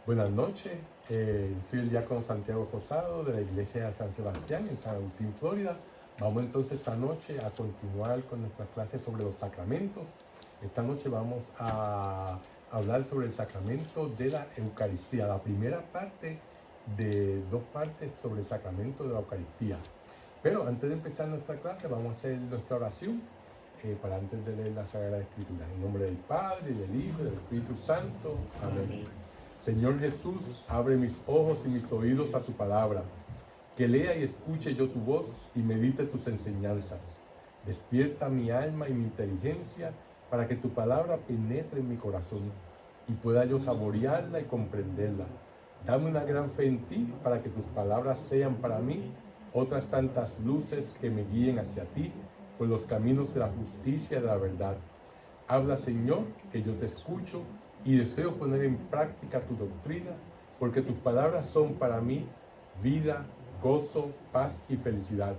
Buenas noches, soy el diácono Santiago Rosado de la iglesia de San Sebastián en San Agustín, Florida. Vamos entonces esta noche a continuar con nuestras clases sobre los sacramentos. Esta noche vamos a hablar sobre el sacramento de la Eucaristía, la primera parte de dos partes sobre el sacramento de la Eucaristía. Pero antes de empezar nuestra clase vamos a hacer nuestra oración para antes de leer la Sagrada Escritura. En nombre del Padre, y del Hijo y del Espíritu Santo. Amén. Señor Jesús, abre mis ojos y mis oídos a tu palabra, que lea y escuche yo tu voz y medite tus enseñanzas. Despierta mi alma y mi inteligencia para que tu palabra penetre en mi corazón y pueda yo saborearla y comprenderla. Dame una gran fe en ti para que tus palabras sean para mí otras tantas luces que me guíen hacia ti por los caminos de la justicia y de la verdad. Habla, Señor, que yo te escucho y deseo poner en práctica tu doctrina, porque tus palabras son para mí vida, gozo, paz y felicidad.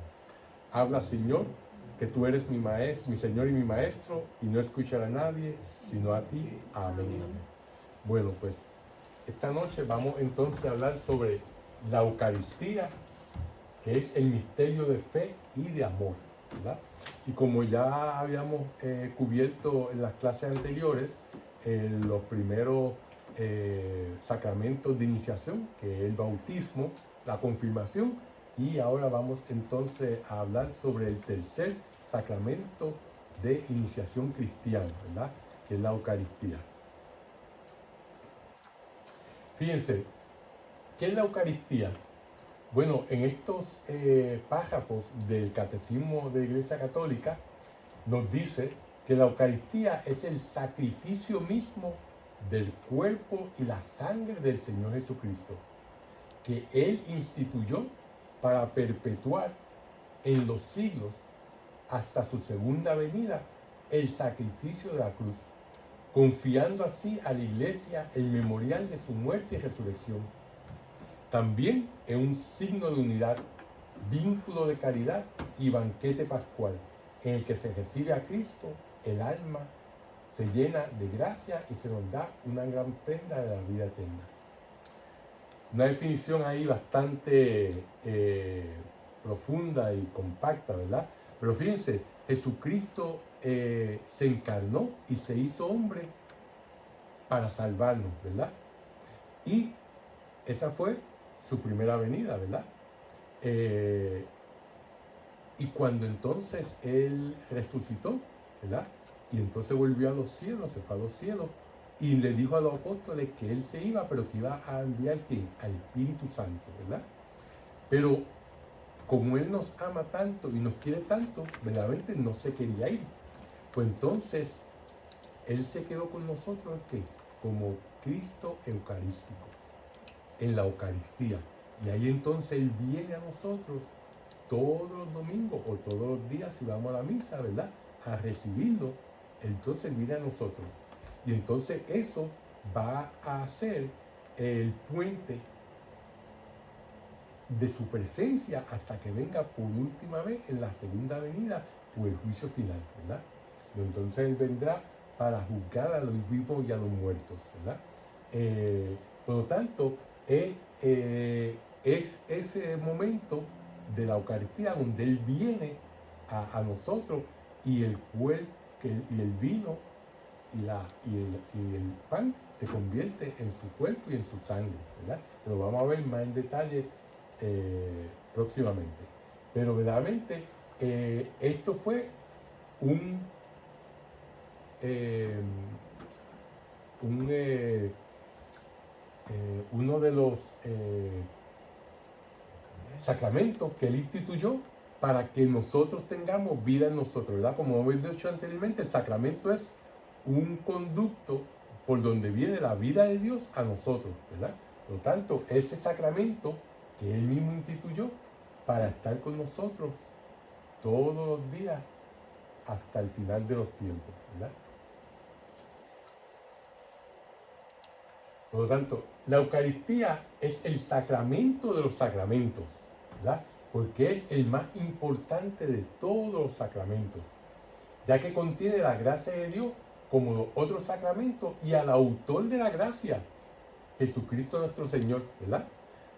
Habla, Señor, que tú eres mi maestro, mi Señor y mi Maestro, y no escucharé a nadie, sino a ti. Amén. Bueno, pues esta noche vamos entonces a hablar sobre la Eucaristía, que es el misterio de fe y de amor, ¿verdad? Y como ya habíamos cubierto en las clases anteriores, los primeros sacramentos de iniciación, que es el bautismo, la confirmación, y ahora vamos entonces a hablar sobre el tercer sacramento de iniciación cristiana, ¿verdad? Que es la Eucaristía. Fíjense, ¿qué es la Eucaristía? Bueno, en estos párrafos del Catecismo de la Iglesia Católica nos dice que la Eucaristía es el sacrificio mismo del cuerpo y la sangre del Señor Jesucristo, que Él instituyó para perpetuar en los siglos hasta su segunda venida el sacrificio de la cruz, confiando así a la Iglesia el memorial de su muerte y resurrección. También es un signo de unidad, vínculo de caridad y banquete pascual, en el que se recibe a Cristo, el alma se llena de gracia y se nos da una gran prenda de la vida eterna. Una definición ahí bastante profunda y compacta, ¿verdad? Pero fíjense, Jesucristo se encarnó y se hizo hombre para salvarnos, ¿verdad? Y esa fue su primera venida, ¿verdad? Y cuando entonces Él resucitó, ¿verdad? Y entonces volvió a los cielos, se fue a los cielos, y le dijo a los apóstoles que Él se iba, pero que iba a enviar ¿quién? Al Espíritu Santo, ¿verdad? Pero como Él nos ama tanto y nos quiere tanto, verdaderamente no se quería ir. Pues entonces Él se quedó con nosotros, ¿qué? Como Cristo Eucarístico, en la Eucaristía. Y ahí entonces Él viene a nosotros todos los domingos o todos los días, si vamos a la misa, ¿verdad? A recibirlo, entonces viene a nosotros. Y entonces eso va a ser el puente de su presencia hasta que venga por última vez en la segunda venida por el juicio final, ¿verdad? Entonces Él vendrá para juzgar a los vivos y a los muertos, ¿verdad? Por lo tanto, es ese momento de la Eucaristía donde Él viene a nosotros y el vino y el pan se convierte en su cuerpo y en su sangre, ¿verdad? Lo vamos a ver más en detalle próximamente. Pero verdaderamente esto fue uno de los sacramentos que Él instituyó para que nosotros tengamos vida en nosotros, ¿verdad? Como hemos dicho anteriormente, el sacramento es un conducto por donde viene la vida de Dios a nosotros, ¿verdad? Por lo tanto, ese sacramento que Él mismo instituyó para estar con nosotros todos los días hasta el final de los tiempos, ¿verdad? Por lo tanto, la Eucaristía es el sacramento de los sacramentos, ¿verdad? Porque es el más importante de todos los sacramentos, ya que contiene la gracia de Dios como los otros sacramentos y al autor de la gracia, Jesucristo nuestro Señor, ¿verdad?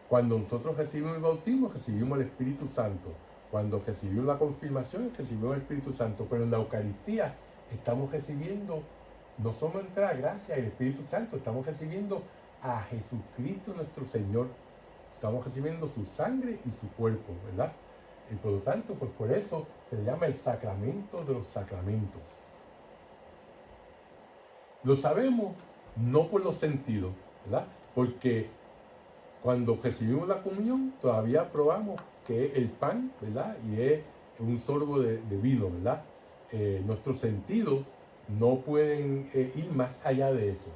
Cuando nosotros recibimos el bautismo, recibimos el Espíritu Santo. Cuando recibimos la confirmación, recibimos el Espíritu Santo. Pero en la Eucaristía estamos recibiendo, no solo entra la gracia del Espíritu Santo, estamos recibiendo a Jesucristo nuestro Señor. Estamos recibiendo su sangre y su cuerpo, ¿verdad? Y por lo tanto, pues por eso se le llama el sacramento de los sacramentos. Lo sabemos no por los sentidos, ¿verdad? Porque cuando recibimos la comunión todavía probamos que es el pan, ¿verdad? Y es un sorbo de vino, ¿verdad? Nuestros sentidos no pueden ir más allá de eso.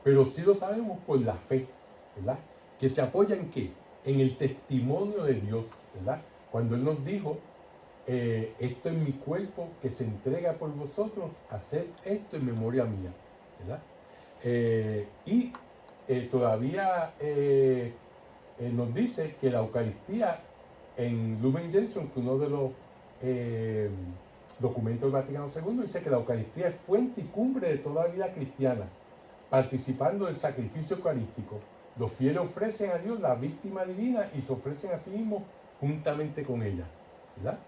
Pero sí lo sabemos por la fe, ¿verdad? Que se apoya en ¿qué? En el testimonio de Dios, ¿verdad? Cuando Él nos dijo, esto es mi cuerpo que se entrega por vosotros, haced esto en memoria mía, ¿verdad? Todavía nos dice que la Eucaristía en Lumen Gentium, que uno de los documentos del Vaticano II, dice que la Eucaristía es fuente y cumbre de toda vida cristiana. Participando del sacrificio eucarístico, los fieles ofrecen a Dios la víctima divina y se ofrecen a sí mismos juntamente con ella, ¿verdad?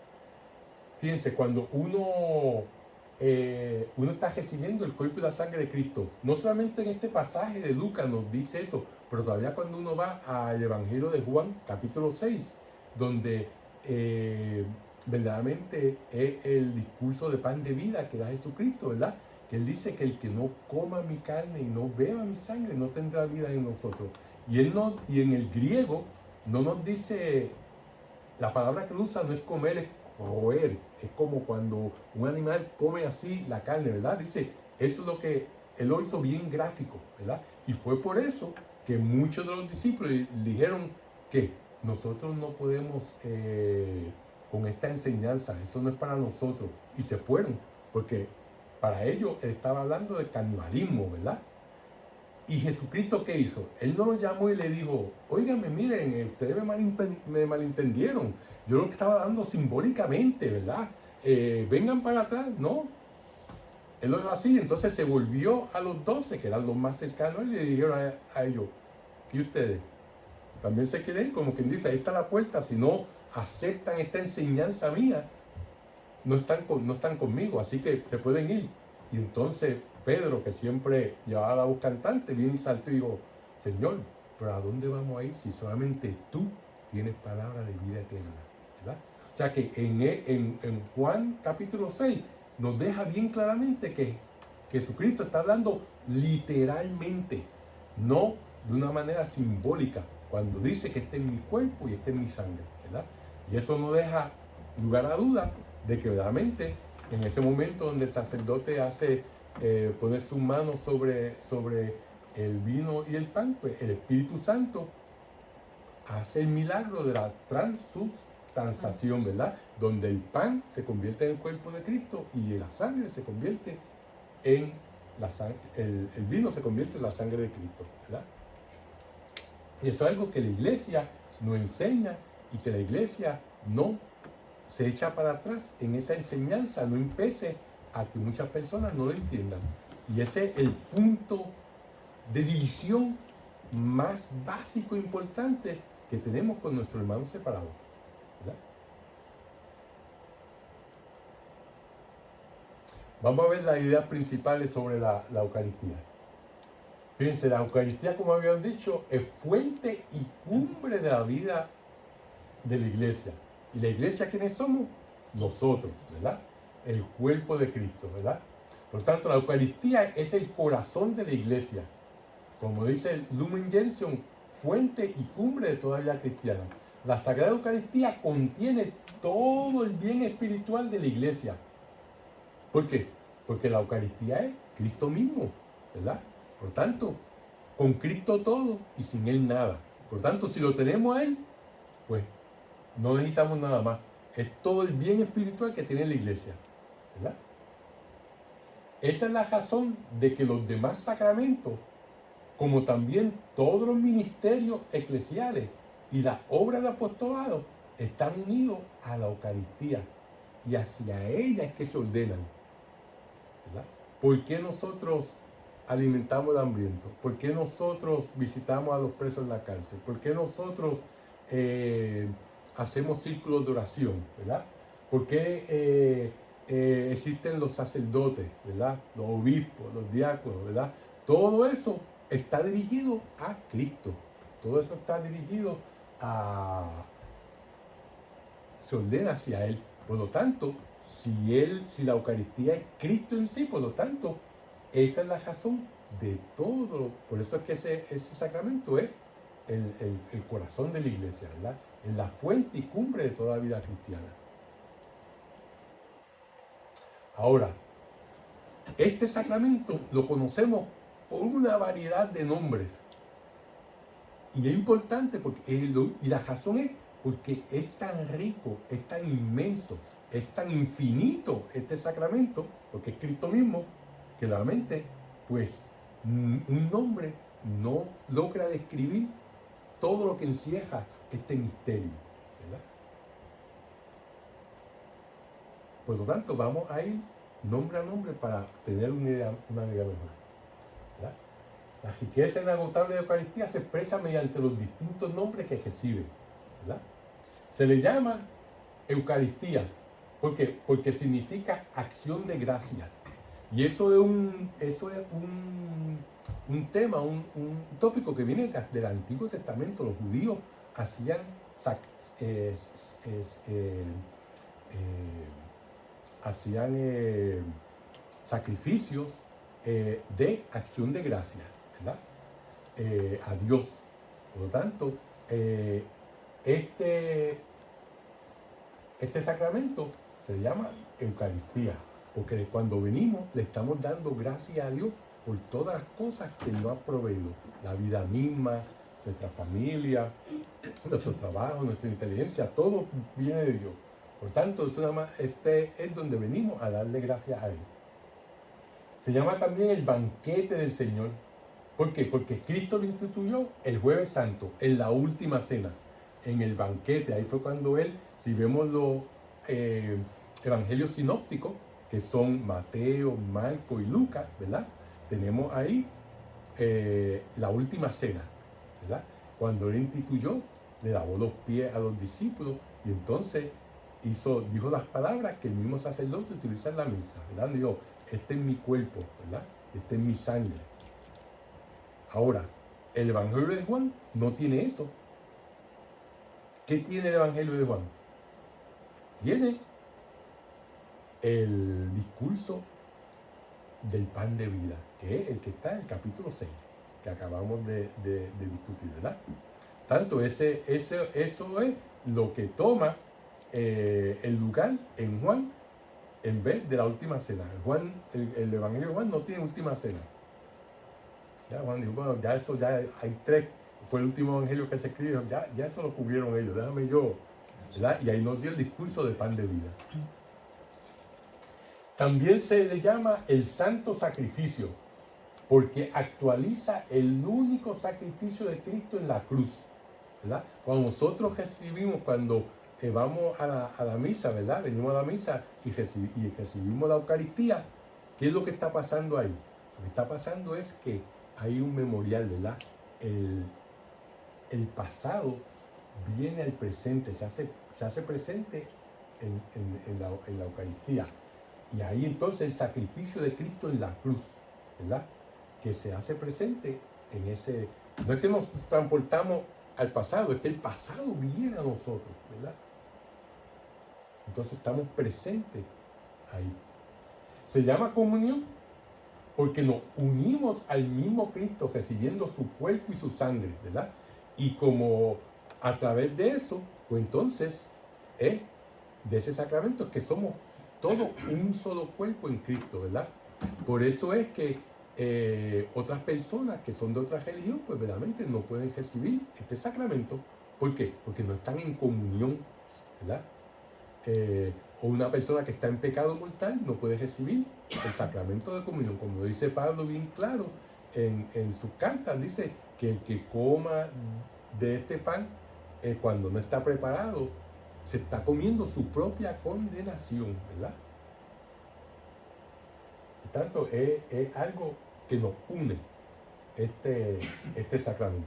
Fíjense, cuando uno está recibiendo el cuerpo y la sangre de Cristo, no solamente en este pasaje de Lucas nos dice eso, pero todavía cuando uno va al Evangelio de Juan, capítulo 6, donde verdaderamente es el discurso de pan de vida que da Jesucristo, ¿verdad? Que Él dice que el que no coma mi carne y no beba mi sangre no tendrá vida en nosotros. Y en el griego no nos dice, la palabra que usa no es comer, es roer. Es como cuando un animal come así la carne, ¿verdad? Dice, eso es lo que Él lo hizo bien gráfico, ¿verdad? Y fue por eso que muchos de los discípulos dijeron que nosotros no podemos con esta enseñanza, eso no es para nosotros. Y se fueron, porque para ellos Él estaba hablando de canibalismo, ¿verdad? ¿Y Jesucristo qué hizo? Él no lo llamó y le dijo, óigame, miren, ustedes me malentendieron. Yo lo que estaba dando simbólicamente, ¿verdad? Vengan para atrás, no. Él lo hizo así, entonces se volvió a los 12, que eran los más cercanos, y le dijeron a ellos, ¿y ustedes? También se quieren, como quien dice, ahí está la puerta, si no aceptan esta enseñanza mía, no están conmigo, así que se pueden ir. Y entonces Pedro, que siempre llevaba la voz cantante, viene y saltó y dijo, Señor, ¿pero a dónde vamos a ir si solamente tú tienes palabra de vida eterna? ¿Verdad? O sea que en Juan capítulo 6 nos deja bien claramente que Jesucristo está hablando literalmente, no de una manera simbólica, cuando dice que este es mi cuerpo y este es mi sangre, ¿verdad? Y eso no deja lugar a duda de que verdaderamente en ese momento donde el sacerdote pone sus manos sobre el vino y el pan, pues el Espíritu Santo hace el milagro de la transubstanciación, ¿verdad? Donde el pan se convierte en el cuerpo de Cristo y la sangre se convierte en la sangre, el vino se convierte en la sangre de Cristo, ¿verdad? Y eso es algo que la iglesia nos enseña y que la iglesia no se echa para atrás en esa enseñanza, no empece a que muchas personas no lo entiendan. Y ese es el punto de división más básico e importante que tenemos con nuestros hermanos separados, ¿verdad? Vamos a ver las ideas principales sobre la Eucaristía. Fíjense, la Eucaristía, como habíamos dicho, es fuente y cumbre de la vida de la iglesia. ¿Y la iglesia quiénes somos? Nosotros, ¿verdad? El cuerpo de Cristo, ¿verdad? Por tanto, la Eucaristía es el corazón de la iglesia. Como dice Lumen Gentium, fuente y cumbre de toda vida cristiana. La Sagrada Eucaristía contiene todo el bien espiritual de la iglesia. ¿Por qué? Porque la Eucaristía es Cristo mismo, ¿verdad? Por tanto, con Cristo todo y sin Él nada. Por tanto, si lo tenemos a Él, pues no necesitamos nada más. Es todo el bien espiritual que tiene la iglesia, ¿verdad? Esa es la razón de que los demás sacramentos, como también todos los ministerios eclesiales y las obras de apostolado, están unidos a la Eucaristía y hacia ella es que se ordenan, ¿verdad? ¿Por qué nosotros alimentamos al hambriento? ¿Por qué nosotros visitamos a los presos en la cárcel? ¿Por qué nosotros hacemos círculos de oración, ¿verdad? ¿Por qué existen los sacerdotes, ¿verdad? Los obispos, los diáconos, ¿verdad? Todo eso está dirigido a Cristo. Todo eso está dirigido se ordena hacia Él. Por lo tanto, si la Eucaristía es Cristo en sí, por lo tanto, esa es la razón de todo. Por eso es que ese sacramento es el corazón de la iglesia, ¿verdad? Es la fuente y cumbre de toda vida cristiana. Ahora, este sacramento lo conocemos por una variedad de nombres. Y es importante porque y la razón es porque es tan rico, es tan inmenso, es tan infinito este sacramento, porque es Cristo mismo, que realmente, pues, un nombre no logra describir todo lo que encierra este misterio, ¿verdad? Por lo tanto, vamos a ir nombre a nombre para tener una idea mejor, ¿verdad? La riqueza inagotable de la Eucaristía se expresa mediante los distintos nombres que recibe, ¿verdad? Se le llama Eucaristía. ¿Por qué? Porque significa acción de gracia. Y eso es un tema, un tópico que viene del Antiguo Testamento. Los judíos hacían sacrificios de acción de gracia, ¿verdad? A Dios. Por lo tanto, este sacramento se llama Eucaristía, porque cuando venimos le estamos dando gracias a Dios por todas las cosas que nos ha proveído, la vida misma, nuestra familia, nuestro trabajo, nuestra inteligencia, todo viene de Dios. Por tanto, este es donde venimos a darle gracias a Él. Se llama también el banquete del Señor. ¿Por qué? Porque Cristo lo instituyó el Jueves Santo, en la última cena, en el banquete. Ahí fue cuando Él, si vemos los evangelios sinópticos, que son Mateo, Marco y Lucas, ¿verdad? Tenemos ahí la última cena, ¿verdad? Cuando Él instituyó, le lavó los pies a los discípulos y entonces dijo las palabras que el mismo sacerdote utiliza en la misa, ¿verdad? Dijo, este es mi cuerpo, ¿verdad? Este es mi sangre. Ahora, el Evangelio de Juan no tiene eso. ¿Qué tiene el Evangelio de Juan? Tiene el discurso del pan de vida, que es el que está en el capítulo 6, que acabamos de discutir, ¿verdad? Tanto eso es lo que toma el lugar en Juan en vez de la última cena. El Evangelio de Juan no tiene última cena. Ya Juan dijo, bueno, ya hay tres, fue el último evangelio que se escribió, ya eso lo cubrieron ellos, déjame yo, ¿verdad? Y ahí nos dio el discurso de pan de vida. También se le llama el santo sacrificio, porque actualiza el único sacrificio de Cristo en la cruz, ¿verdad? Cuando nosotros cuando vamos a la misa, ¿verdad? Venimos a la misa y recibimos la Eucaristía, ¿qué es lo que está pasando ahí? Lo que está pasando es que hay un memorial, ¿verdad? El pasado viene al presente, se hace presente en la Eucaristía. Y ahí entonces el sacrificio de Cristo en la cruz, ¿verdad? Que se hace presente en ese... No es que nos transportamos al pasado, es que el pasado viene a nosotros, ¿verdad? Entonces estamos presentes ahí. Se llama comunión porque nos unimos al mismo Cristo recibiendo su cuerpo y su sangre, ¿verdad? Y como a través de eso, pues entonces de ese sacramento que somos todos un solo cuerpo en Cristo, ¿verdad? Por eso es que otras personas que son de otra religión, pues verdaderamente no pueden recibir este sacramento. ¿Por qué? Porque no están en comunión, ¿verdad? O una persona que está en pecado mortal no puede recibir el sacramento de comunión. Como dice Pablo bien claro en sus cartas, dice que el que coma de este pan, cuando no está preparado, se está comiendo su propia condenación, ¿verdad? Por tanto, es algo que nos une este sacramento.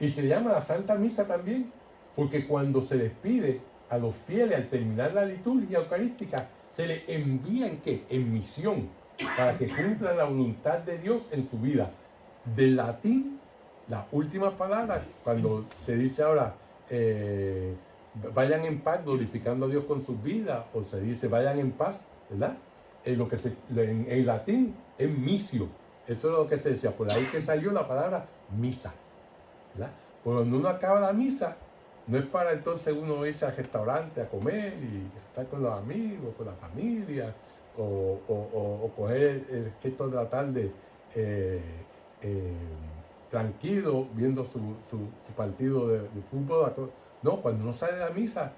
Y se llama la Santa Misa también, porque cuando se despide a los fieles al terminar la liturgia eucarística, se les envía ¿en qué? En misión, para que cumplan la voluntad de Dios en su vida. Del latín, las últimas palabras, cuando se dice ahora, vayan en paz glorificando a Dios con sus vidas, o se dice vayan en paz, ¿verdad? En latín es misio, eso es lo que se decía, por ahí que salió la palabra misa, ¿verdad? Pues cuando uno acaba la misa, no es para entonces uno irse al restaurante a comer y estar con los amigos, con la familia, o coger el gesto de la tarde tranquilo viendo su partido de fútbol. No, cuando uno sale de la misa,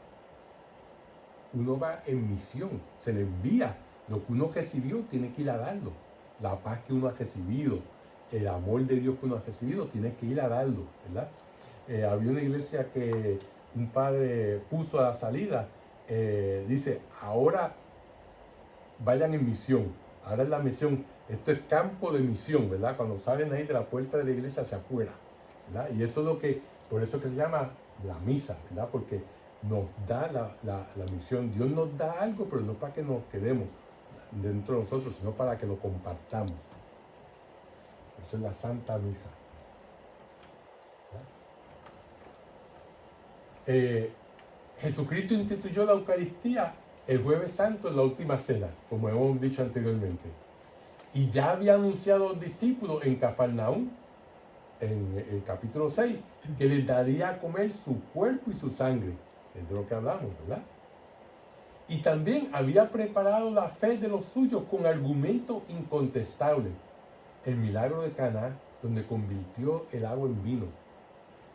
uno va en misión, se le envía. Lo que uno recibió tiene que ir a darlo. La paz que uno ha recibido, el amor de Dios que uno ha recibido, tiene que ir a darlo, ¿verdad? Había una iglesia que un padre puso a la salida, dice, ahora vayan en misión, ahora es la misión, esto es campo de misión, ¿verdad? Cuando salen ahí de la puerta de la iglesia hacia afuera, ¿verdad? Y eso es lo que, por eso que se llama la misa, ¿verdad? Porque nos da la misión, Dios nos da algo, pero no para que nos quedemos dentro de nosotros, sino para que lo compartamos. Eso es la Santa Misa. Jesucristo instituyó la Eucaristía el Jueves Santo en la última cena, como hemos dicho anteriormente. Y ya había anunciado a los discípulos en Cafarnaúm, en el capítulo 6, que les daría a comer su cuerpo y su sangre. Es de lo que hablamos, ¿verdad? Y también había preparado la fe de los suyos con argumentos incontestables. El milagro de Caná, donde convirtió el agua en vino,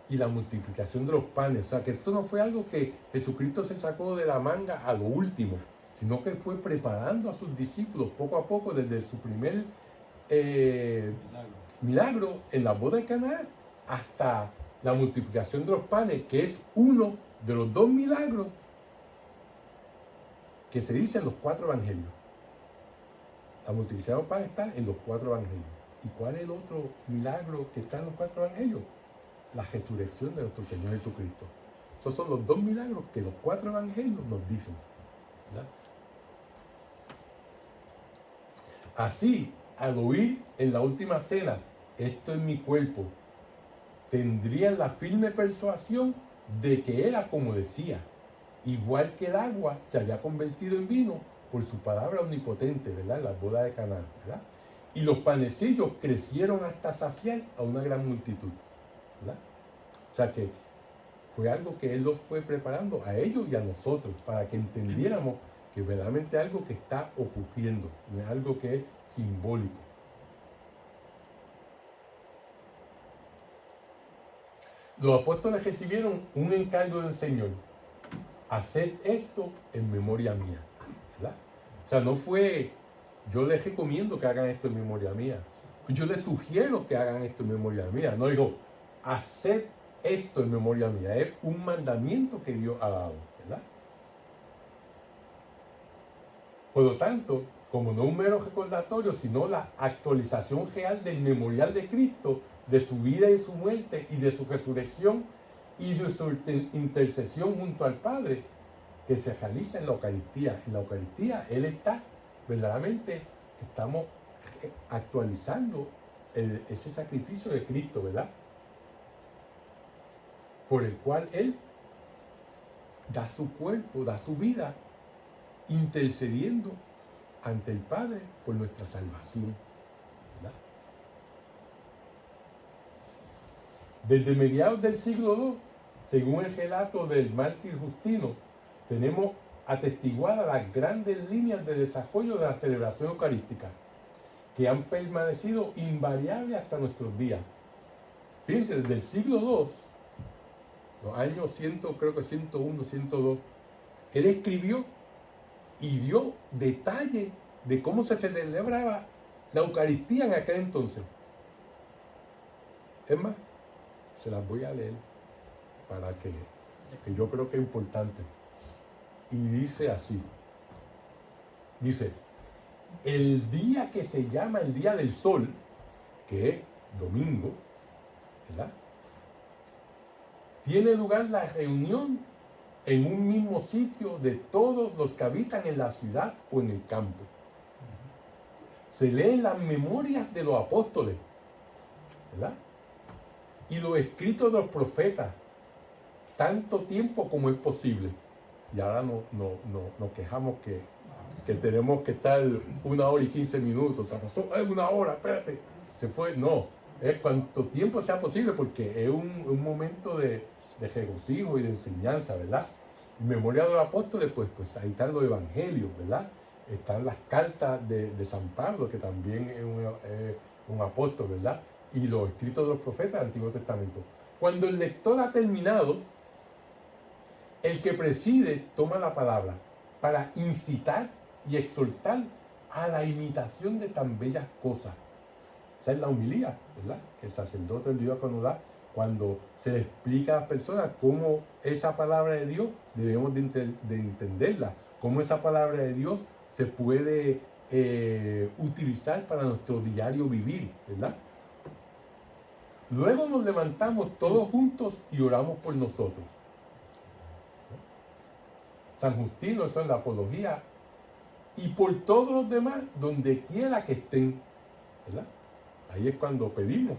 y la multiplicación de los panes. O sea, que esto no fue algo que Jesucristo se sacó de la manga a lo último, sino que fue preparando a sus discípulos poco a poco desde su primer milagro en la boda de Caná hasta la multiplicación de los panes, que es uno de los dos milagros que se dice en los 4 evangelios. La multiplicación de los panes está en los 4 evangelios. ¿Y cuál es el otro milagro que está en los 4 evangelios? La resurrección de nuestro Señor Jesucristo. Esos son los 2 milagros que los 4 evangelios nos dicen, ¿verdad? Así, al oír en la última cena, esto es mi cuerpo, tendrían la firme persuasión de que era como decía, igual que el agua se había convertido en vino por su palabra omnipotente, ¿verdad? En la boda de Caná, ¿verdad? Y los panecillos crecieron hasta saciar a una gran multitud, ¿verdad? O sea que fue algo que Él los fue preparando a ellos y a nosotros para que entendiéramos que verdaderamente es algo que está ocurriendo, no es algo que es simbólico. Los apóstoles recibieron un encargo del Señor: haced esto en memoria mía, ¿verdad? O sea, no fue yo les recomiendo que hagan esto en memoria mía, yo les sugiero que hagan esto en memoria mía, no digo haced esto en memoria mía, es un mandamiento que Dios ha dado, ¿verdad? Por lo tanto, como no un mero recordatorio, sino la actualización real del memorial de Cristo, de su vida y su muerte, y de su resurrección, y de su intercesión junto al Padre, que se realiza en la Eucaristía. En la Eucaristía, Él está, verdaderamente, estamos actualizando ese sacrificio de Cristo, ¿verdad? Por el cual Él da su cuerpo, da su vida, intercediendo ante el Padre por nuestra salvación, ¿verdad? Desde mediados del siglo II, según el relato del mártir Justino, tenemos atestiguadas las grandes líneas de desarrollo de la celebración eucarística, que han permanecido invariables hasta nuestros días. Fíjense, desde el siglo II, los años 100, creo que 101, 102, él escribió y dio detalle de cómo se celebraba la Eucaristía en aquel entonces. Es más, se las voy a leer para que yo creo que es importante. Y dice así, dice, el día que se llama el Día del Sol, que es domingo, ¿verdad? Tiene lugar la reunión en un mismo sitio de todos los que habitan en la ciudad o en el campo. Se leen las memorias de los apóstoles, ¿verdad? Y los escritos de los profetas, tanto tiempo como es posible. Y ahora nos quejamos que tenemos que estar 1 hora y 15 minutos. O sea, pasó 1 hora, espérate, se fue. No, es cuanto tiempo sea posible, porque es un momento de regocijo y de enseñanza, ¿verdad? En memoria de los apóstoles, pues ahí están los evangelios, ¿verdad? Están las cartas de San Pablo, que también es un apóstol, ¿verdad? Y los escritos de los profetas del Antiguo Testamento. Cuando el lector ha terminado, el que preside toma la palabra para incitar y exhortar a la imitación de tan bellas cosas. Esa es la homilía, ¿verdad? Que el sacerdote, el diácono da cuando se le explica a las personas cómo esa palabra de Dios debemos de entenderla, cómo esa palabra de Dios se puede utilizar para nuestro diario vivir, ¿verdad? Luego nos levantamos todos juntos y oramos por nosotros. San Justino, eso es la apología, y por todos los demás, donde quiera que estén, ¿verdad? Ahí es cuando pedimos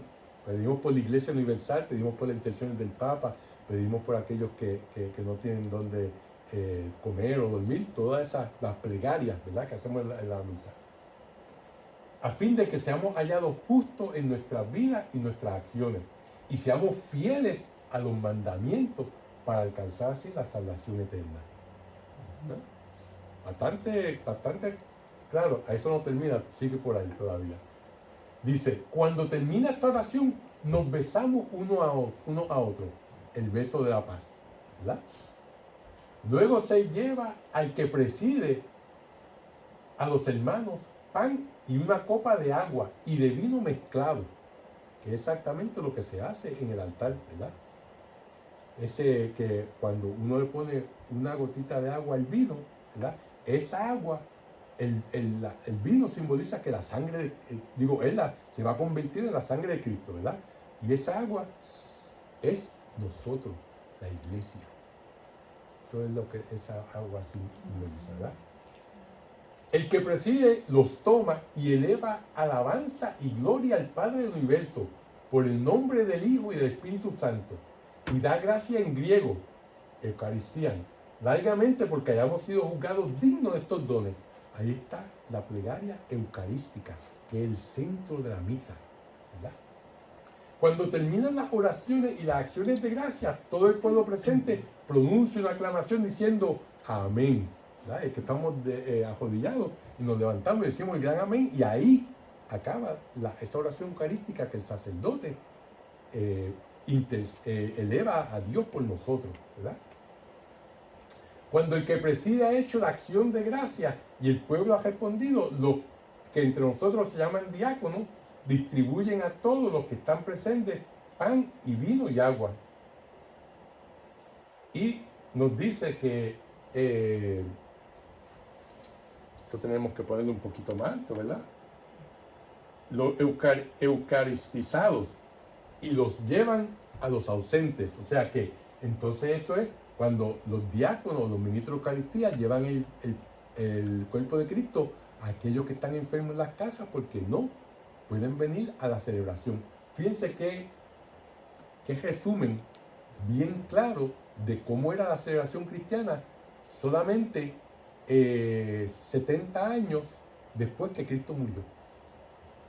por la Iglesia Universal, pedimos por las intenciones del Papa, pedimos por aquellos que no tienen dónde comer o dormir, todas esas las plegarias, ¿verdad?, que hacemos en la misa, a fin de que seamos hallados justos en nuestras vidas y nuestras acciones, y seamos fieles a los mandamientos para alcanzar así la salvación eterna. ¿No? Bastante claro. A eso no termina, sigue por ahí todavía. Dice, cuando termina esta oración, nos besamos uno a otro, el beso de la paz, ¿verdad? Luego se lleva al que preside a los hermanos pan y una copa de agua y de vino mezclado, que es exactamente lo que se hace en el altar, ¿verdad? Ese que cuando uno le pone una gotita de agua al vino, ¿verdad? Esa agua, el vino simboliza que la sangre, se va a convertir en la sangre de Cristo, ¿verdad? Y esa agua es nosotros, la iglesia. Eso es lo que esa agua simboliza, ¿verdad? El que preside los toma y eleva alabanza y gloria al Padre del Universo por el nombre del Hijo y del Espíritu Santo, y da gracia en griego, Eucaristía, largamente porque hayamos sido juzgados dignos de estos dones. Ahí está la plegaria eucarística, que es el centro de la misa, ¿verdad? Cuando terminan las oraciones y las acciones de gracia, todo el pueblo presente pronuncia una aclamación diciendo amén, ¿verdad? Es que estamos arrodillados y nos levantamos y decimos el gran amén, y ahí acaba esa oración eucarística que el sacerdote eleva a Dios por nosotros, ¿verdad? Cuando el que preside ha hecho la acción de gracia y el pueblo ha respondido, los que entre nosotros se llaman diáconos distribuyen a todos los que están presentes pan y vino y agua. Y nos dice que esto tenemos que ponerlo un poquito más alto, ¿verdad? Los eucaristizados y los llevan a los ausentes. O sea que entonces eso es cuando los diáconos, los ministros de Eucaristía llevan el cuerpo de Cristo a aquellos que están enfermos en las casas porque no pueden venir a la celebración. Fíjense que resumen bien claro de cómo era la celebración cristiana solamente 70 años después que Cristo murió.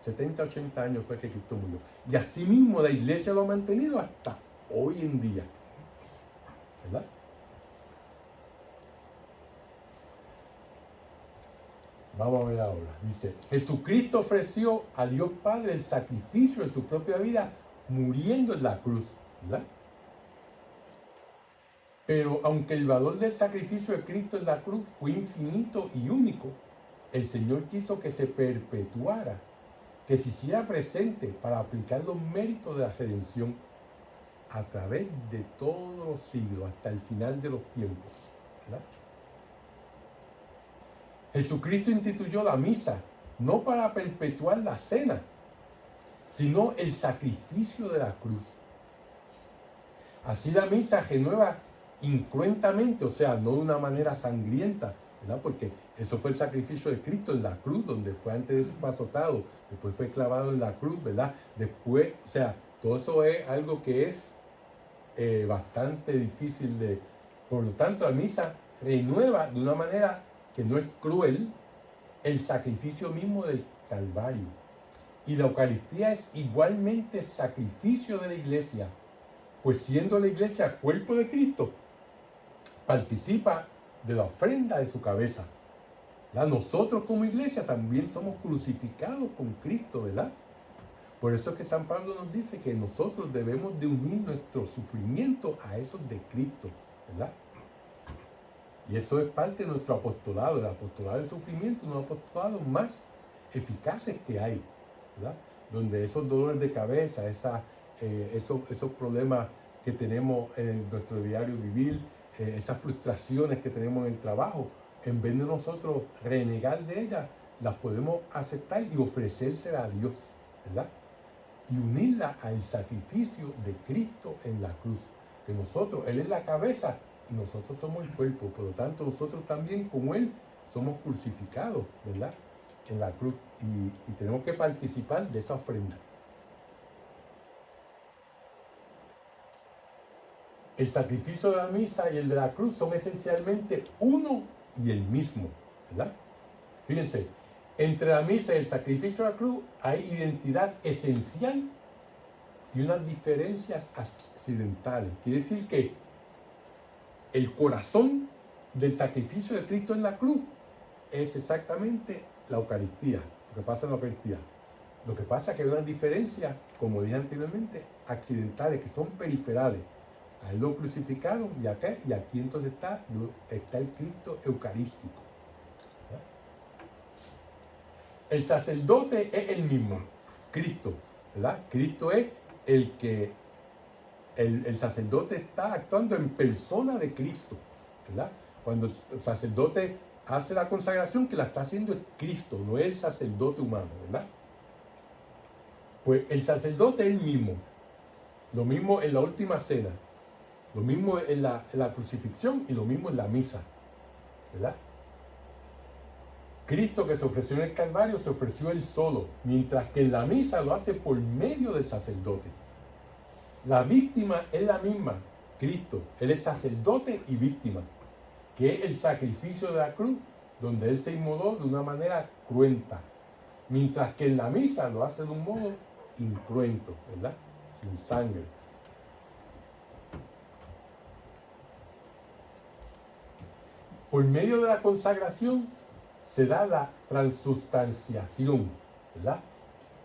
70, 80 años después que Cristo murió. Y así mismo la iglesia lo ha mantenido hasta hoy en día, ¿verdad? Vamos a ver ahora. Dice, Jesucristo ofreció a Dios Padre el sacrificio de su propia vida muriendo en la cruz, ¿verdad? Pero aunque el valor del sacrificio de Cristo en la cruz fue infinito y único, el Señor quiso que se perpetuara, que se hiciera presente para aplicar los méritos de la redención a través de todos los siglos, hasta el final de los tiempos, ¿verdad? Jesucristo instituyó la misa no para perpetuar la cena, sino el sacrificio de la cruz. Así la misa renueva incruentamente, o sea, no de una manera sangrienta, ¿verdad? Porque eso fue el sacrificio de Cristo en la cruz, donde fue antes de eso fue azotado, después fue clavado en la cruz, ¿verdad? Después, o sea, todo eso es algo que es bastante difícil de... Por lo tanto, la misa renueva de una manera que no es cruel el sacrificio mismo del Calvario. Y la Eucaristía es igualmente sacrificio de la Iglesia, pues siendo la Iglesia cuerpo de Cristo, participa de la ofrenda de su cabeza. ¿Verdad? Nosotros como Iglesia también somos crucificados con Cristo, ¿verdad? Por eso es que San Pablo nos dice que nosotros debemos de unir nuestro sufrimiento a esos de Cristo, ¿verdad? Y eso es parte de nuestro apostolado. El apostolado del sufrimiento es uno de los apostolados más eficaces que hay, ¿verdad? Donde esos dolores de cabeza, esos problemas que tenemos en nuestro diario vivir, esas frustraciones que tenemos en el trabajo, en vez de nosotros renegar de ellas, las podemos aceptar y ofrecérselas a Dios, ¿verdad? Y unirla al sacrificio de Cristo en la cruz. Que nosotros, Él es la cabeza y nosotros somos el cuerpo. Por lo tanto, nosotros también, como Él, somos crucificados, ¿verdad? En la cruz. Y tenemos que participar de esa ofrenda. El sacrificio de la misa y el de la cruz son esencialmente uno y el mismo, ¿verdad? Fíjense, entre la misa y el sacrificio de la cruz hay identidad esencial y unas diferencias accidentales. Quiere decir que el corazón del sacrificio de Cristo en la cruz es exactamente la Eucaristía, lo que pasa en la Eucaristía. Lo que pasa es que hay unas diferencias, como dije anteriormente, accidentales, que son periferales. A él lo crucificaron y aquí entonces está el Cristo eucarístico. ¿Verdad? El sacerdote es el mismo, Cristo, ¿verdad? Cristo es el que el sacerdote está actuando en persona de Cristo, ¿verdad? Cuando el sacerdote hace la consagración, que la está haciendo es Cristo, no es el sacerdote humano, ¿verdad? Pues el sacerdote es el mismo, lo mismo en la última cena, lo mismo en la crucifixión y lo mismo en la misa, ¿verdad? Cristo que se ofreció en el Calvario se ofreció él solo, mientras que en la misa lo hace por medio del sacerdote. La víctima es la misma, Cristo. Él es sacerdote y víctima, que es el sacrificio de la cruz, donde Él se inmoló de una manera cruenta. Mientras que en la misa lo hace de un modo incruento, ¿verdad? Sin sangre. Por medio de la consagración se da la transustanciación, ¿verdad?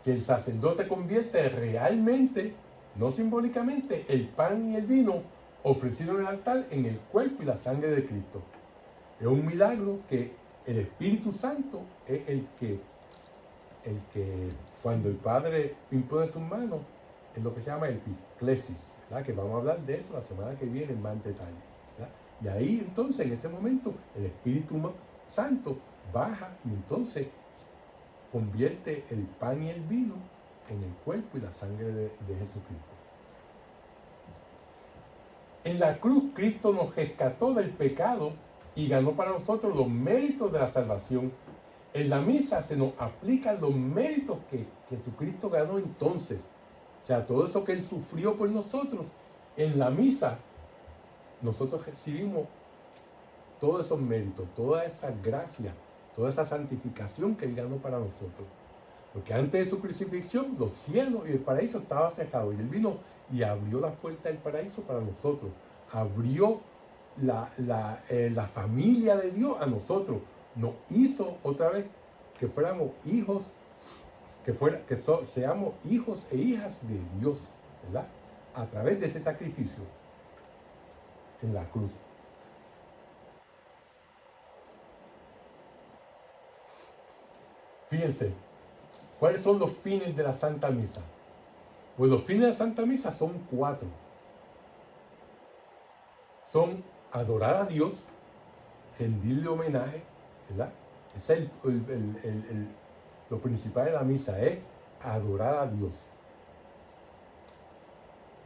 Que el sacerdote convierte realmente, no simbólicamente, el pan y el vino ofrecido en el altar en el cuerpo y la sangre de Cristo. Es un milagro que el Espíritu Santo es el que cuando el Padre impone sus manos, es lo que se llama epiclesis, ¿verdad? Que vamos a hablar de eso la semana que viene en más detalle, ¿verdad? Y ahí entonces, en ese momento, el Espíritu Santo baja y entonces convierte el pan y el vino en el cuerpo y la sangre de Jesucristo. En la cruz, Cristo nos rescató del pecado y ganó para nosotros los méritos de la salvación. En la misa se nos aplican los méritos que Jesucristo ganó entonces. O sea, todo eso que Él sufrió por nosotros, en la misa nosotros recibimos todos esos méritos, toda esa gracia, toda esa santificación que Él ganó para nosotros. Porque antes de su crucifixión, los cielos y el paraíso estaban cerrados. Y Él vino y abrió las puertas del paraíso para nosotros. Abrió la familia de Dios a nosotros. Nos hizo otra vez que fuéramos hijos, seamos hijos e hijas de Dios, ¿verdad? A través de ese sacrificio en la cruz. Fíjense, ¿cuáles son los fines de la Santa Misa? Pues los fines de la Santa Misa son 4. Son adorar a Dios, rendirle homenaje, ¿verdad? Ese es Lo principal de la misa es adorar a Dios.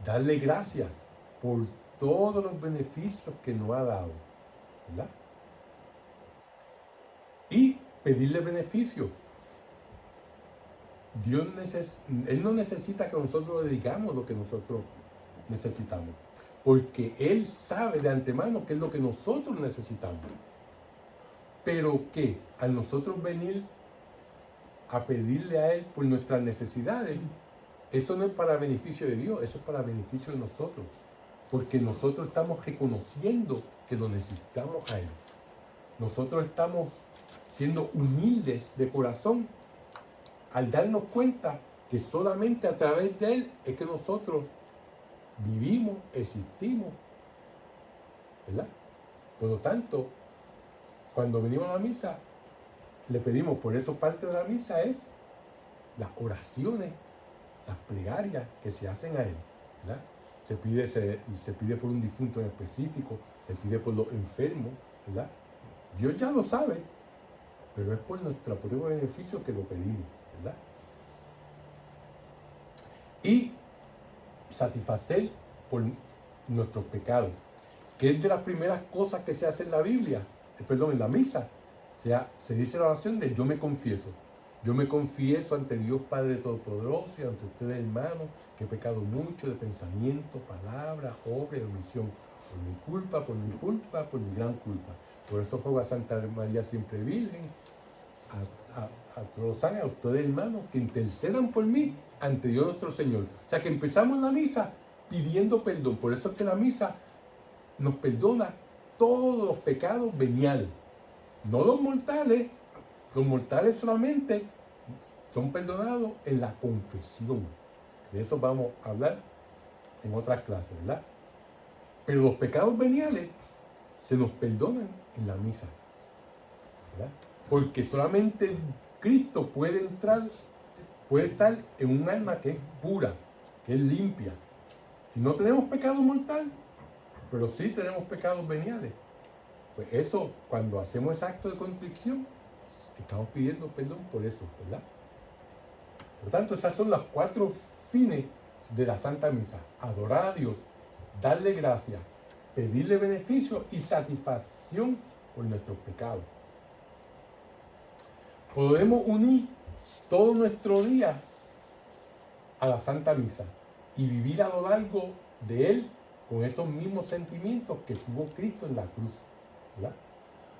Darle gracias por todos los beneficios que nos ha dado, ¿verdad? Y pedirle beneficio. Él no necesita que nosotros le digamos lo que nosotros necesitamos, porque Él sabe de antemano qué es lo que nosotros necesitamos. Pero que al nosotros venir a pedirle a Él por nuestras necesidades, eso no es para beneficio de Dios, eso es para beneficio de nosotros, porque nosotros estamos reconociendo que lo necesitamos a Él. Nosotros estamos siendo humildes de corazón al darnos cuenta que solamente a través de Él es que nosotros vivimos, existimos, ¿verdad? Por lo tanto, cuando venimos a la misa, le pedimos, por eso parte de la misa es las oraciones, las plegarias que se hacen a Él, ¿verdad? Se pide por un difunto en específico, se pide por los enfermos, ¿verdad? Dios ya lo sabe, pero es por nuestro propio beneficio que lo pedimos, ¿verdad? Y satisfacer por nuestros pecados, que es de las primeras cosas que se hace en la Biblia, en la misa. O sea, se dice la oración de yo me confieso. Yo me confieso ante Dios Padre Todopoderoso y ante ustedes, hermanos, que he pecado mucho de pensamiento, palabra, obra y omisión. Por mi gran culpa. Por eso juego a Santa María siempre Virgen, a todos los ángeles, a ustedes, hermanos, que intercedan por mí ante Dios nuestro Señor. O sea, que empezamos la misa pidiendo perdón. Por eso es que la misa nos perdona todos los pecados veniales. No los mortales. Los mortales solamente son perdonados en la confesión. De eso vamos a hablar en otras clases, ¿verdad? Pero los pecados veniales se nos perdonan en la misa, ¿verdad? Porque solamente Cristo puede estar en un alma que es pura, que es limpia. Si no tenemos pecado mortal, pero sí tenemos pecados veniales, pues eso, cuando hacemos ese acto de contrición, estamos pidiendo perdón por eso, ¿verdad? Por lo tanto, esas son las 4 fines de la Santa Misa: adorar a Dios, darle gracias, pedirle beneficio y satisfacción por nuestros pecados. Podemos unir todo nuestro día a la Santa Misa y vivir a lo largo de él con esos mismos sentimientos que tuvo Cristo en la cruz, ¿verdad?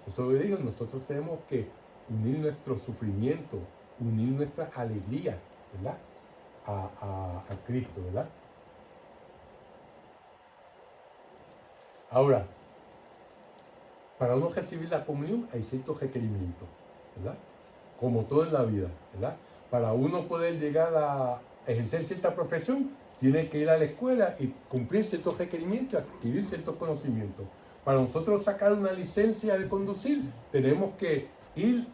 Eso lo digo, nosotros tenemos que unir nuestro sufrimiento, unir nuestra alegría, ¿verdad? A Cristo, ¿verdad? Ahora, para uno recibir la comunión hay ciertos requerimientos, ¿verdad? Como todo en la vida, ¿verdad? Para uno poder llegar a ejercer cierta profesión, tiene que ir a la escuela y cumplir ciertos requerimientos, adquirir ciertos conocimientos. Para nosotros sacar una licencia de conducir, tenemos que ir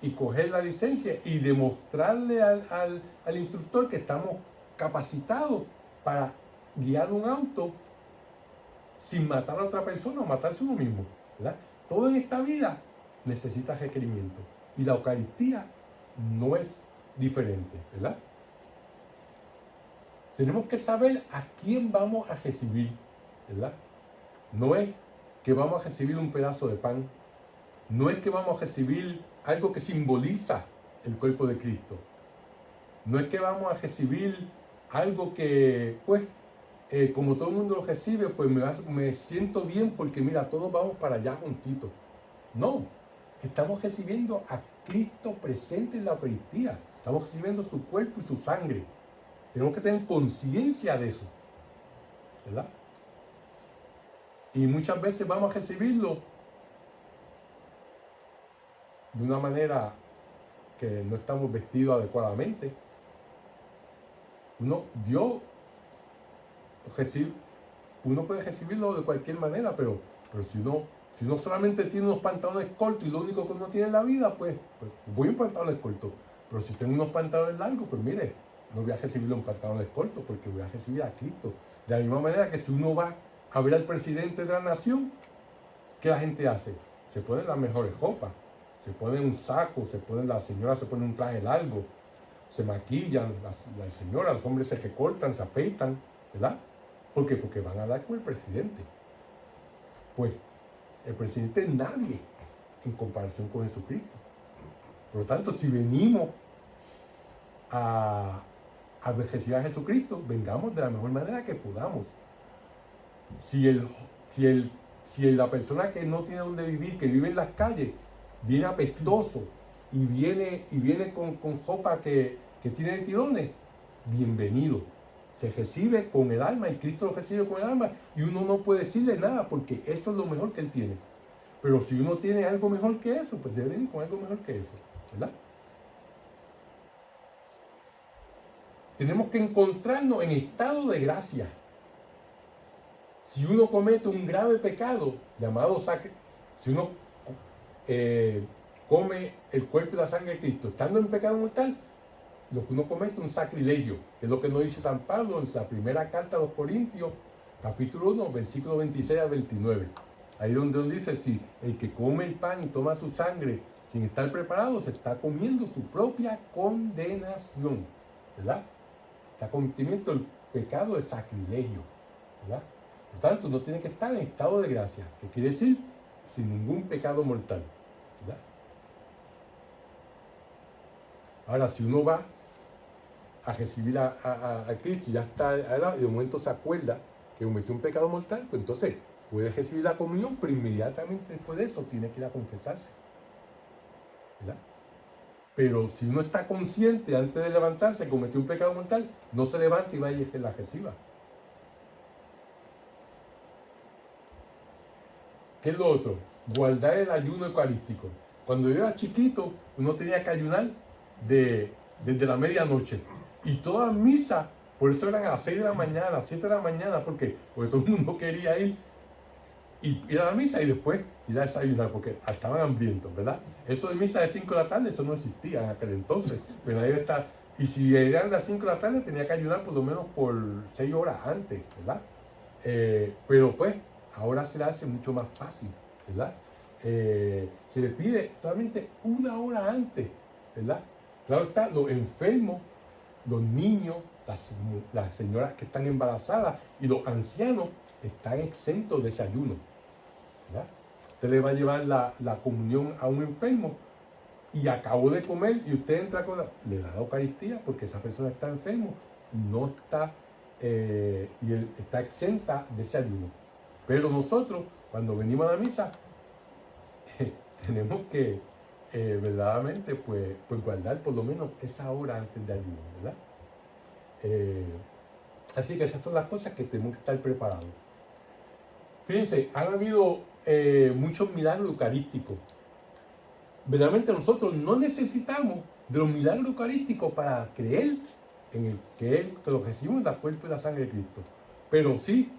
y coger la licencia y demostrarle al instructor que estamos capacitados para guiar un auto sin matar a otra persona o matarse uno mismo, ¿verdad? Todo en esta vida necesita requerimientos y la Eucaristía no es diferente, ¿verdad? Tenemos que saber a quién vamos a recibir, ¿verdad? No es que vamos a recibir un pedazo de pan, no es que vamos a recibir algo que simboliza el cuerpo de Cristo, no es que vamos a recibir algo que, pues, como todo el mundo lo recibe, pues me siento bien porque mira, todos vamos para allá juntitos. No, estamos recibiendo a Cristo presente en la Eucaristía, estamos recibiendo su cuerpo y su sangre. Tenemos que tener conciencia de eso, ¿verdad? Y muchas veces vamos a recibirlo de una manera que no estamos vestidos adecuadamente. Uno puede recibirlo de cualquier manera, pero si uno solamente tiene unos pantalones cortos y lo único que uno tiene en la vida, pues voy en pantalones cortos. Pero si tengo unos pantalones largos, pues mire, no voy a recibirlo en pantalones cortos porque voy a recibir a Cristo. De la misma manera que si uno va a ver al presidente de la nación, ¿qué la gente hace? Se pone las mejores ropas, Se ponen un saco, las señoras se ponen un traje largo, se maquillan, las señoras, los hombres se recortan, se afeitan, ¿verdad? ¿Por qué? Porque van a hablar con el presidente. Pues el presidente es nadie en comparación con Jesucristo. Por lo tanto, si venimos a recibir a Jesucristo, vengamos de la mejor manera que podamos. Si la persona que no tiene donde vivir, que vive en las calles, viene apestoso y viene con ropa que tiene de tirones, bienvenido. Se recibe con el alma y Cristo lo recibe con el alma y uno no puede decirle nada porque eso es lo mejor que él tiene. Pero si uno tiene algo mejor que eso, pues debe venir con algo mejor que eso, ¿verdad? Tenemos que encontrarnos en estado de gracia. Si uno comete un grave pecado llamado si uno come el cuerpo y la sangre de Cristo estando en pecado mortal, lo que uno comete es un sacrilegio, que es lo que nos dice San Pablo en la primera carta a los Corintios, capítulo 1, versículo 26 al 29. Ahí donde dice, si el que come el pan y toma su sangre sin estar preparado, se está comiendo su propia condenación, ¿verdad? Está cometiendo el pecado de sacrilegio, ¿verdad? Por tanto, uno tiene que estar en estado de gracia, que quiere decir sin ningún pecado mortal, ¿verdad? Ahora, si uno va a recibir a Cristo y ya está y de momento se acuerda que cometió un pecado mortal, pues entonces puede recibir la comunión, pero inmediatamente después de eso tiene que ir a confesarse, ¿verdad? Pero si uno está consciente antes de levantarse que cometió un pecado mortal, no se levanta y vaya y la reciba. ¿Qué es lo otro? Guardar el ayuno eucarístico. Cuando yo era chiquito, uno tenía que ayunar desde la medianoche. Y todas las misas, por eso eran a las 6 de la mañana, a las 7 de la mañana, porque todo el mundo quería ir a la misa y después ir a desayunar, porque estaban hambrientos, ¿verdad? Eso de misa de 5 de la tarde, eso no existía en aquel entonces. Pero ahí está. Y si eran las 5 de la tarde, tenía que ayunar por lo menos por 6 horas antes, ¿verdad? Pero pues, ahora se le hace mucho más fácil, ¿verdad? Se le pide solamente 1 hora antes, ¿verdad? Claro está, los enfermos, los niños, las señoras que están embarazadas y los ancianos están exentos de ese ayuno, ¿verdad? Usted le va a llevar la comunión a un enfermo y acabó de comer y usted entra le da la Eucaristía porque esa persona está enfermo y no está, y él está exenta de ese ayuno. Pero nosotros, cuando venimos a la misa, tenemos que verdaderamente pues guardar por lo menos esa hora antes de ayuno, ¿verdad? Así que esas son las cosas que tenemos que estar preparados. Fíjense, han habido muchos milagros eucarísticos. Verdaderamente nosotros no necesitamos de los milagros eucarísticos para creer en el que lo recibimos del cuerpo y la sangre de Cristo. Pero sí,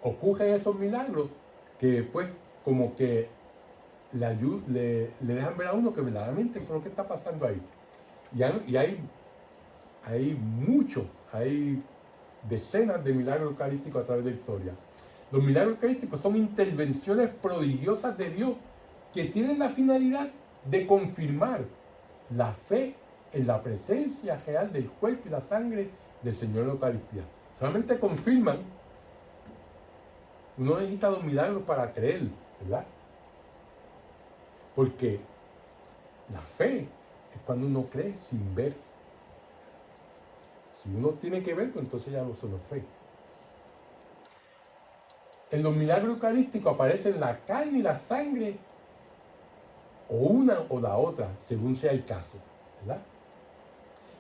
ocurren esos milagros que pues como que le dejan ver a uno que verdaderamente eso es lo que está pasando ahí. Y hay decenas de milagros eucarísticos a través de la historia. Los milagros eucarísticos son intervenciones prodigiosas de Dios que tienen la finalidad de confirmar la fe en la presencia real del cuerpo y la sangre del Señor en la Eucaristía. Solamente confirman. Uno necesita los milagros para creer, ¿verdad? Porque la fe es cuando uno cree sin ver. Si uno tiene que ver, pues entonces ya no son fe. En los milagros eucarísticos aparecen la carne y la sangre, o una o la otra, según sea el caso, ¿verdad?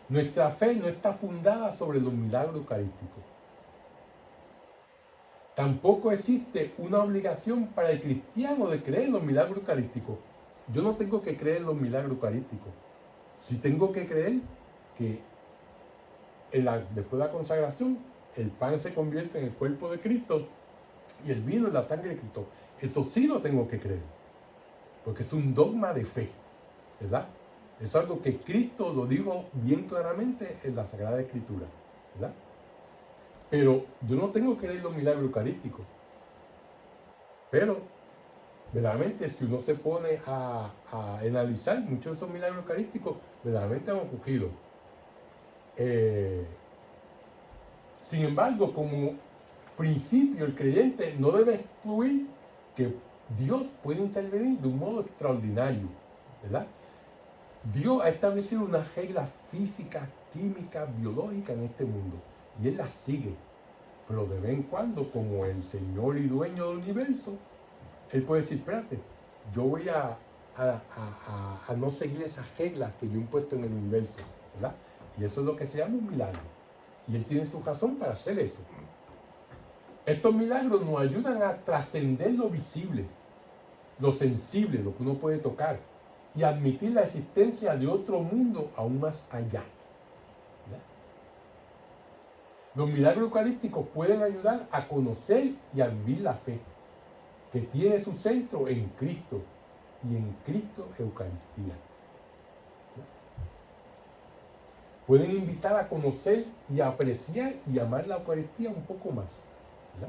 Nuestra fe no está fundada sobre los milagros eucarísticos. Tampoco existe una obligación para el cristiano de creer en los milagros eucarísticos. Yo no tengo que creer en los milagros eucarísticos. Sí tengo que creer que después de la consagración, el pan se convierte en el cuerpo de Cristo y el vino en la sangre de Cristo. Eso sí lo tengo que creer, porque es un dogma de fe, ¿verdad? Es algo que Cristo lo dijo bien claramente en la Sagrada Escritura, ¿verdad? Pero yo no tengo que creer en los milagros eucarísticos. Pero verdaderamente, si uno se pone a analizar, muchos de esos milagros eucarísticos verdaderamente han ocurrido. Sin embargo, como principio, el creyente no debe excluir que Dios puede intervenir de un modo extraordinario, ¿verdad? Dios ha establecido unas reglas físicas, químicas, biológicas en este mundo y Él las sigue. Pero de vez en cuando, como el Señor y dueño del universo, Él puede decir, espérate, yo voy a no seguir esas reglas que yo he impuesto en el universo, ¿verdad? Y eso es lo que se llama un milagro. Y Él tiene su razón para hacer eso. Estos milagros nos ayudan a trascender lo visible, lo sensible, lo que uno puede tocar, y admitir la existencia de otro mundo aún más allá. ¿Ya? Los milagros eucarísticos pueden ayudar a conocer y a vivir la fe, que tiene su centro en Cristo, y en Cristo Eucaristía. ¿Ya? Pueden invitar a conocer y a apreciar y amar la Eucaristía un poco más. ¿Ya?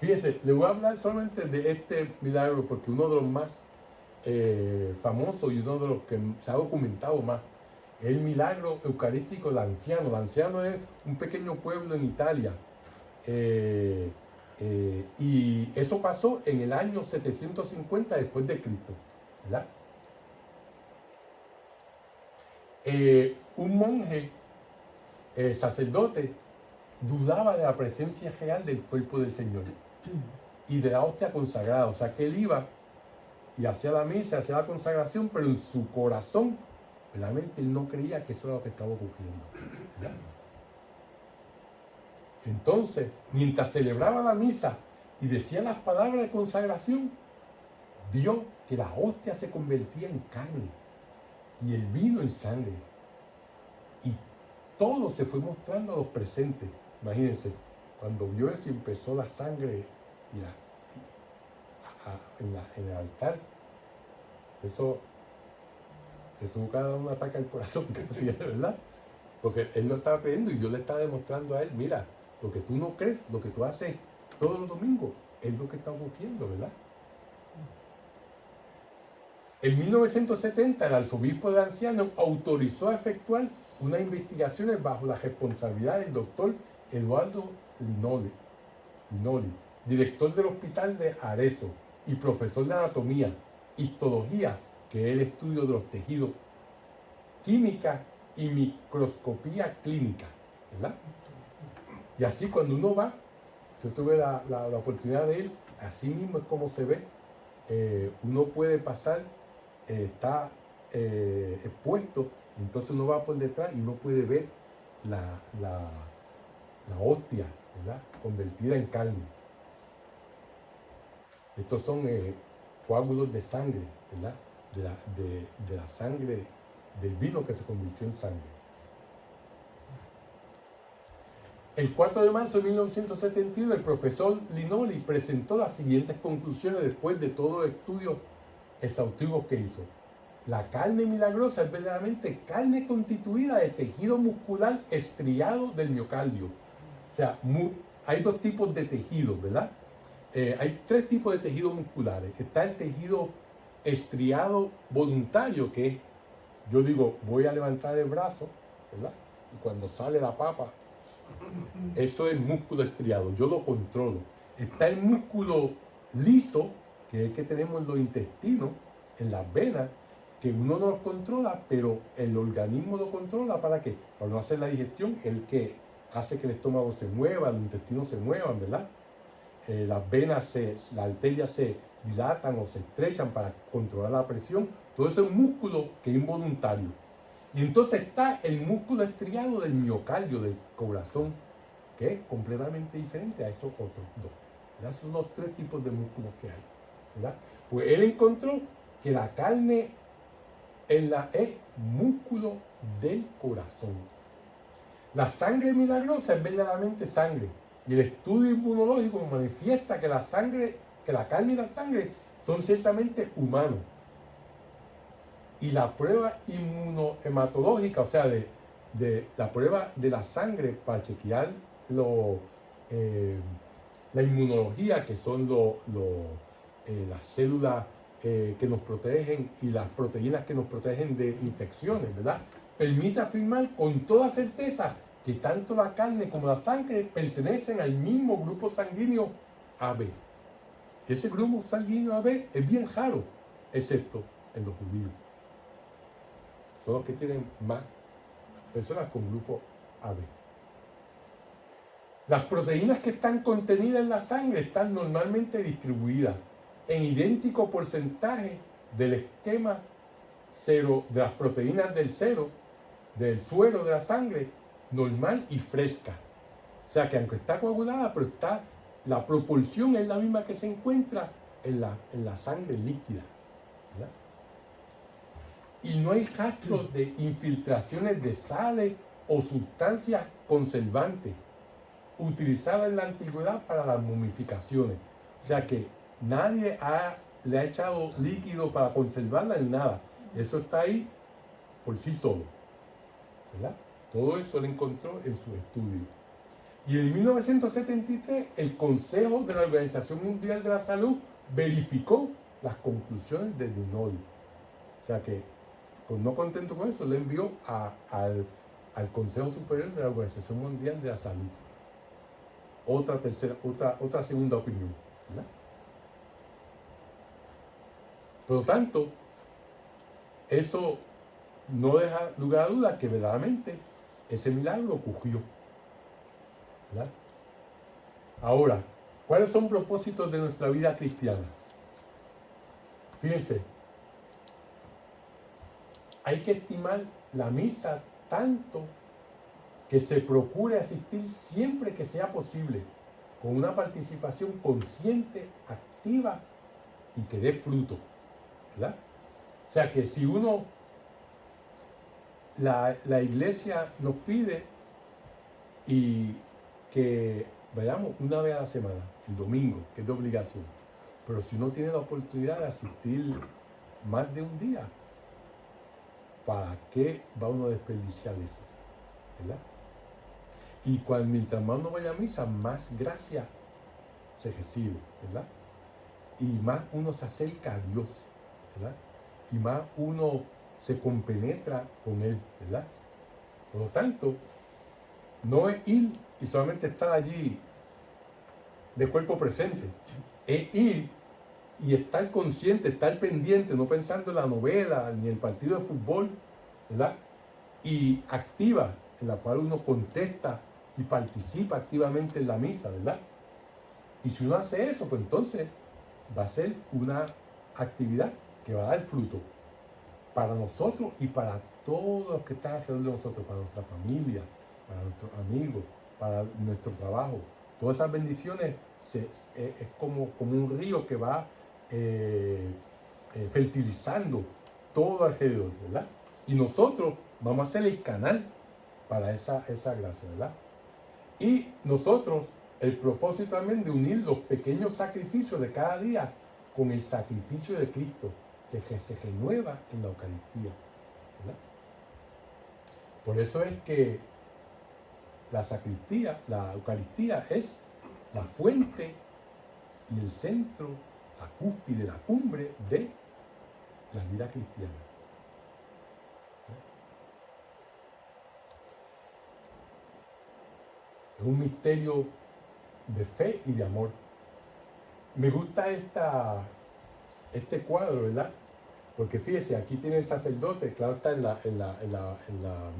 Fíjese, le voy a hablar solamente de este milagro porque uno de los más famosos y uno de los que se ha documentado más es el milagro eucarístico de Lanciano. Lanciano es un pequeño pueblo en Italia y eso pasó en el año 750 después de Cristo, ¿verdad? Un monje sacerdote dudaba de la presencia real del cuerpo del Señor y de la hostia consagrada. O sea que él iba y hacía la misa, hacía la consagración, pero en su corazón, realmente él no creía que eso era lo que estaba ocurriendo. ¿Ya? Entonces, mientras celebraba la misa y decía las palabras de consagración, vio que la hostia se convertía en carne y el vino en sangre. Y todo se fue mostrando a los presentes. Imagínense, cuando vio eso y empezó la sangre en el altar, eso le tuvo que dar un ataque al corazón, casi, ¿verdad? Porque él lo estaba creyendo y Dios le estaba demostrando a él, mira, lo que tú no crees, lo que tú haces todos los domingos, es lo que está ocurriendo, ¿verdad? En 1970, el arzobispo de Anciano autorizó a efectuar unas investigaciones bajo la responsabilidad del doctor Eduardo Linoli, director del hospital de Arezzo y profesor de anatomía, histología, que es el estudio de los tejidos, química y microscopía clínica, ¿verdad? Y así cuando uno va, yo tuve la oportunidad de ir, así mismo es como se ve, uno puede pasar, está expuesto, entonces uno va por detrás y uno puede ver la hostia, ¿verdad? Convertida en carne. Estos son coágulos de sangre, ¿verdad? De la sangre, del vino que se convirtió en sangre. El 4 de marzo de 1971, el profesor Linoli presentó las siguientes conclusiones después de todo el estudio exhaustivo que hizo. La carne milagrosa es verdaderamente carne constituida de tejido muscular estriado del miocardio. O sea, hay dos tipos de tejidos, ¿verdad? Hay tres tipos de tejidos musculares. Está el tejido estriado voluntario, que es, yo digo, voy a levantar el brazo, ¿verdad? Y cuando sale la papa, eso es músculo estriado, yo lo controlo. Está el músculo liso, que es el que tenemos en los intestinos, en las venas, que uno no lo controla, pero el organismo lo controla. ¿Para qué? Para no hacer la digestión, el que hace que el estómago se mueva, los intestinos se muevan, ¿verdad? Las venas, las arterias se dilatan o se estrechan para controlar la presión. Todo eso es un músculo que es involuntario. Y entonces está el músculo estriado del miocardio, del corazón, que es completamente diferente a esos otros dos. ¿Verdad? Esos son los tres tipos de músculos que hay, ¿verdad? Pues él encontró que la carne es músculo del corazón. La sangre milagrosa es verdaderamente sangre. Y el estudio inmunológico manifiesta que la carne y la sangre son ciertamente humanos. Y la prueba inmunohematológica, o sea, de la prueba de la sangre para chequear eh, la inmunología, que son las células que nos protegen y las proteínas que nos protegen de infecciones, ¿verdad? Permite afirmar con toda certeza que tanto la carne como la sangre pertenecen al mismo grupo sanguíneo AB. Ese grupo sanguíneo AB es bien raro, excepto en los judíos. Son los que tienen más personas con grupo AB. Las proteínas que están contenidas en la sangre están normalmente distribuidas en idéntico porcentaje del esquema cero, de las proteínas del suero de la sangre, normal y fresca. O sea que aunque está coagulada, pero la proporción es la misma que se encuentra en la sangre líquida, ¿verdad? Y no hay rastros de infiltraciones de sales o sustancias conservantes utilizadas en la antigüedad para las momificaciones. O sea que nadie le ha echado líquido para conservarla en nada. Eso está ahí por sí solo, ¿verdad? Todo eso lo encontró en su estudio. Y en 1973 el Consejo de la Organización Mundial de la Salud verificó las conclusiones de Dinol. O sea que, pues no contento con eso, le envió al Consejo Superior de la Organización Mundial de la Salud otra segunda opinión, ¿verdad? Por lo tanto, eso no deja lugar a duda que verdaderamente ese milagro ocurrió, ¿verdad? Ahora, ¿cuáles son los propósitos de nuestra vida cristiana? Fíjense, hay que estimar la misa tanto que se procure asistir siempre que sea posible, con una participación consciente, activa y que dé fruto, ¿verdad? O sea que si la iglesia nos pide y que vayamos una vez a la semana, el domingo, que es de obligación, pero si uno tiene la oportunidad de asistir más de un día, ¿para qué va uno a desperdiciar eso? ¿Verdad? Y mientras más uno vaya a misa, más gracia se recibe, ¿verdad? Y más uno se acerca a Dios, ¿verdad? Y más uno se compenetra con Él, ¿verdad? Por lo tanto, no es ir y solamente estar allí de cuerpo presente, es ir y estar consciente, estar pendiente, no pensando en la novela ni en el partido de fútbol, ¿verdad? Y activa, en la cual uno contesta y participa activamente en la misa, ¿verdad? Y si uno hace eso, pues entonces va a ser una actividad que va a dar fruto para nosotros y para todos los que están alrededor de nosotros, para nuestra familia, para nuestros amigos, para nuestro trabajo. Todas esas bendiciones es como un río que va fertilizando todo alrededor, ¿verdad? Y nosotros vamos a ser el canal para esa gracia, ¿verdad? Y nosotros, el propósito también de unir los pequeños sacrificios de cada día con el sacrificio de Cristo, que se renueva en la Eucaristía, ¿verdad? Por eso es que la Eucaristía es la fuente y el centro, la cúspide, la cumbre de la vida cristiana. Es un misterio de fe y de amor. Me gusta este cuadro, ¿verdad? Porque fíjese, aquí tiene el sacerdote, claro está en la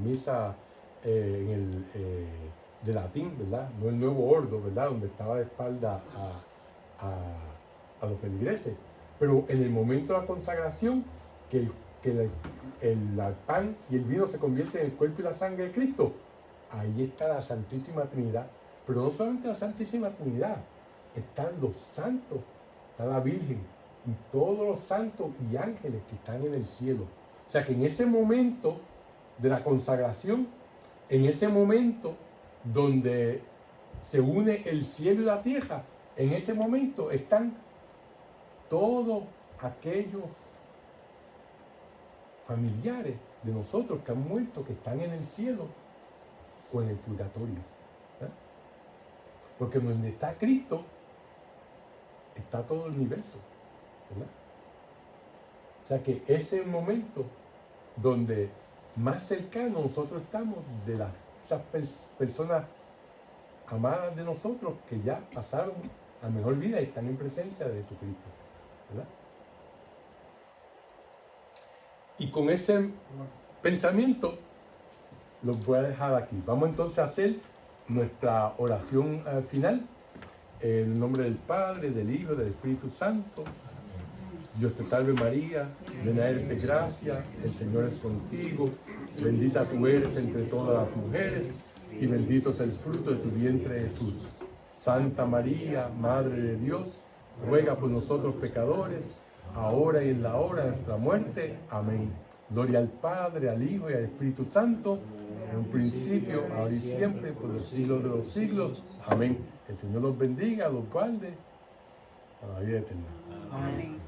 misa de latín, ¿verdad? No el nuevo ordo, ¿verdad? Donde estaba de espalda a los feligreses. Pero en el momento de la consagración, que el pan y el vino se convierten en el cuerpo y la sangre de Cristo, ahí está la Santísima Trinidad. Pero no solamente la Santísima Trinidad, están los santos, está la Virgen y todos los santos y ángeles que están en el cielo. O sea que en ese momento de la consagración, en ese momento donde se une el cielo y la tierra, en ese momento están todos aquellos familiares de nosotros que han muerto, que están en el cielo o en el purgatorio. Porque donde está Cristo, está todo el universo, ¿verdad? O sea que ese es el momento donde más cercano nosotros estamos de esas personas amadas de nosotros que ya pasaron a mejor vida y están en presencia de Jesucristo, ¿verdad? Y con ese pensamiento los voy a dejar aquí. Vamos entonces a hacer nuestra oración final. En el nombre del Padre, del Hijo, del Espíritu Santo. Dios te salve María, llena eres de gracia, el Señor es contigo, bendita tú eres entre todas las mujeres, y bendito es el fruto de tu vientre Jesús. Santa María, Madre de Dios, ruega por nosotros pecadores, ahora y en la hora de nuestra muerte. Amén. Gloria al Padre, al Hijo y al Espíritu Santo, en un principio, ahora y siempre, por los siglos de los siglos. Amén. Que el Señor los bendiga, los guarde, para la vida eterna. Amén.